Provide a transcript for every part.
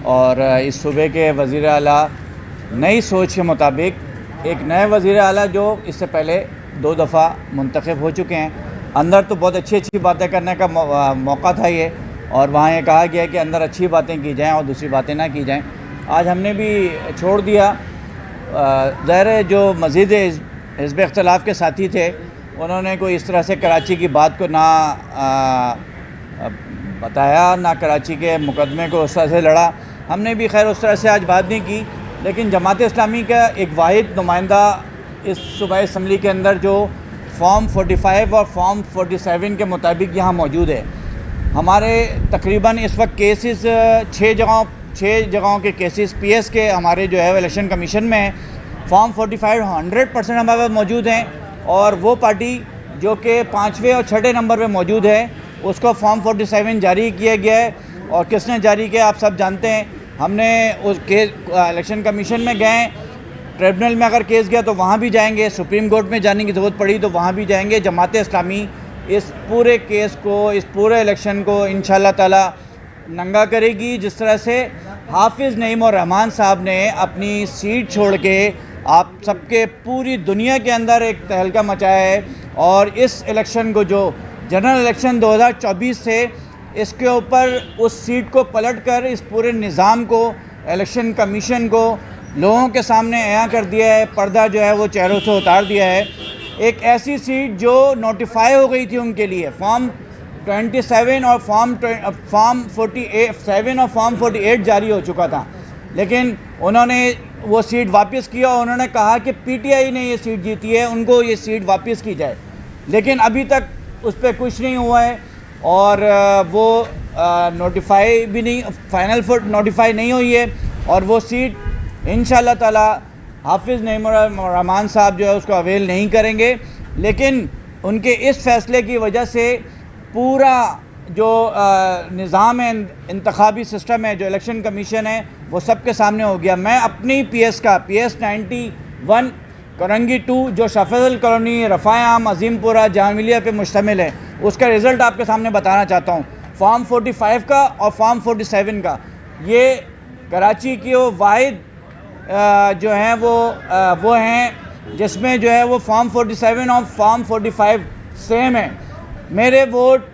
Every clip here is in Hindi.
और इस सूबे के वज़ीर आला नई सोच के मुताबिक एक नए वज़ीर आला जो इससे पहले 2 दफ़ा मुंतखब हो चुके हैं, अंदर तो बहुत अच्छी अच्छी बातें करने का मौका था ये, और वहाँ ये कहा गया कि अंदर अच्छी बातें की जाएं और दूसरी बातें ना की जाएं। आज हमने भी छोड़ दिया। ज़ाहिर है जो मज़ीद हिज़्ब इख्तिलाफ़ के साथी थे उन्होंने कोई इस तरह से कराची की बात को ना बताया, ना कराची के मुकदमे को उस तरह से लड़ा। हमने भी खैर उस तरह से आज बात नहीं की, लेकिन जमात इस्लामी का एक वाहिद नुमाइंदा इस सूबाई असम्बली के अंदर जो फॉर्म 45 और फॉर्म 47 के मुताबिक यहाँ मौजूद है। हमारे तकरीबन इस वक्त केसेस 6 जगहों के केसेस पीएस के हमारे जो है इलेक्शन कमीशन में है। फॉर्म 45 100% हमारे पास मौजूद हैं, और वो पार्टी जो कि 5वें और 6ठे नंबर पे मौजूद है उसको फॉर्म 47 जारी किया गया है। और किसने जारी किया आप सब जानते हैं। हमने उस केस इलेक्शन कमीशन में गए, ट्रिब्यूनल में अगर केस गया तो वहाँ भी जाएंगे, सुप्रीम कोर्ट में जाने की ज़रूरत पड़ी तो वहाँ भी जाएंगे। जमात इस्लामी इस पूरे केस को, इस पूरे इलेक्शन को इंशाअल्लाह ताला नंगा करेगी। जिस तरह से हाफिज़ नईम और रहमान साहब ने अपनी सीट छोड़ के आप सबके पूरी दुनिया के अंदर एक तहलका मचाया है, और इस इलेक्शन को जो जनरल इलेक्शन 2024 से इसके ऊपर उस सीट को पलटकर इस पूरे निज़ाम को, इलेक्शन कमीशन को लोगों के सामने अयां कर दिया है। पर्दा जो है वो चेहरों से उतार दिया है। एक ऐसी सीट जो नोटिफाई हो गई थी उनके लिए, फॉर्म 27 और फॉर्म 47 और फॉर्म 48 जारी हो चुका था, लेकिन उन्होंने वो सीट वापस किया। उन्होंने कहा कि पीटीआई ने ये सीट जीती है, उनको ये सीट वापस की जाए, लेकिन अभी तक उस पर कुछ नहीं हुआ है। और वो नोटिफाई भी नहीं, फाइनल नोटिफाई नहीं हुई है, और वो सीट इंशाअल्लाह ताला हाफिज़ नईम और रहमान साहब जो है उसको अवेल नहीं करेंगे। लेकिन उनके इस फैसले की वजह से पूरा जो निज़ाम है, इंतखाबी सिस्टम है, जो इलेक्शन कमीशन है, वो सबके सामने हो गया। मैं अपनी पीएस 91 करंगी 2 जो शफेज़ल कॉलोनी, रफ़ायाम, अज़ीमपुरा, जामिलिया पे मुश्तमिल है, उसका रिज़ल्ट आपके सामने बताना चाहता हूँ। फॉर्म 45 का और फॉर्म 47 का, ये कराची की वो वाहिद जो हैं वो हैं जिसमें जो है वो फॉर्म 47 और फॉर्म 45 सेम है। मेरे वोट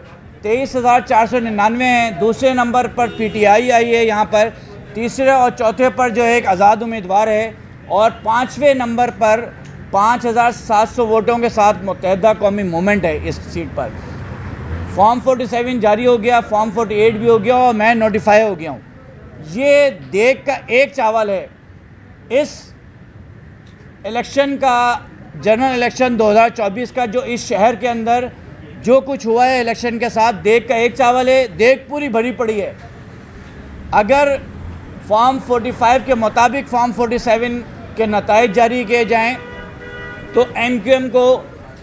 23,499 हैं। दूसरे नंबर पर पीटीआई आई है यहाँ पर, तीसरे और चौथे पर जो है एक आज़ाद उम्मीदवार है, और 5वें नंबर पर 5,700 वोटों के साथ मुत्तहिदा कौमी मूवमेंट है इस सीट पर। फॉर्म 47 जारी हो गया, फॉर्म 48 भी हो गया, और मैं नोटिफाई हो गया हूँ। ये देख का एक चावल है इस इलेक्शन का, जनरल इलेक्शन 2024 का, जो इस शहर के अंदर जो कुछ हुआ है इलेक्शन के साथ, देख का एक चावल है। देख पूरी भरी पड़ी है। अगर फॉर्म 45 के मुताबिक फॉर्म 47 के नताइज जारी किए जाएं तो एमक्यूएम को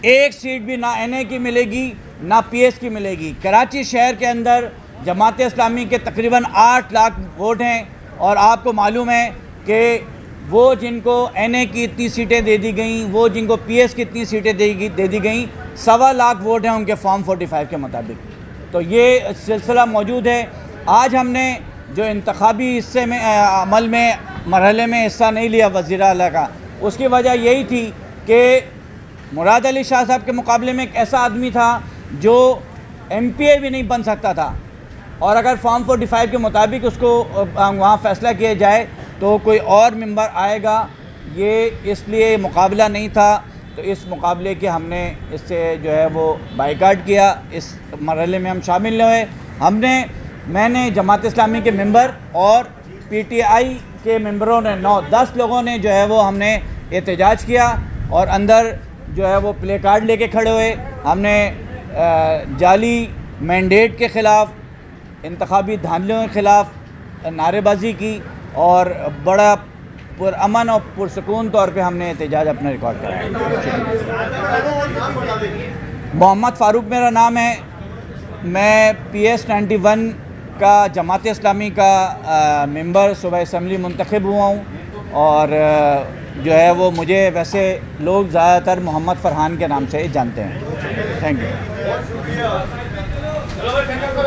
एक सीट भी ना एनए की मिलेगी ना पीएस की मिलेगी। कराची शहर के अंदर जमात इस्लामी के तकरीबन 8 लाख वोट हैं, और आपको मालूम है कि वो जिनको एनए की इतनी सीटें दे दी गई, वो जिनको पीएस की इतनी सीटें दे दी गई, 1.25 लाख वोट हैं उनके फॉर्म 45 के मुताबिक। तो ये सिलसिला मौजूद है। आज हमने जो इंतखाबी हिस्से में अमल में मरहले में हिस्सा नहीं लिया वज़ीर आला का, उसकी वजह यही थी कि मुराद अली शाह साहब के मुकाबले में एक ऐसा आदमी था जो एमपीए भी नहीं बन सकता था, और अगर फॉर्म 45 के मुताबिक उसको वहाँ फ़ैसला किया जाए तो कोई और मेंबर आएगा। ये इसलिए मुकाबला नहीं था, तो इस मुकाबले के हमने इससे जो है वो बाइकाट किया। इस मरहले में हम शामिल हुए। मैंने जमात इस्लामी के मेंबर और पीटीआई के मेंबरों ने 9-10 लोगों ने जो है वो हमने एहतजाज किया, और अंदर जो है वो प्ले कार्ड लेके खड़े हुए। हमने जाली मैंडेट के ख़िलाफ़, इंतखाबी धांधलियों के ख़िलाफ़ नारेबाजी की, और बड़ा पुरअमन और पुरसकून तौर पे हमने एहतजाज अपना रिकॉर्ड कराया। मोहम्मद फ़ारूक मेरा नाम है। मैं PS 91 का जमात इस्लामी का मेंबर सूबाई असम्बली मुंतखब हुआ हूँ, और जो है वो मुझे वैसे लोग ज़्यादातर मोहम्मद फ़रहान के नाम से जानते हैं। Thank you.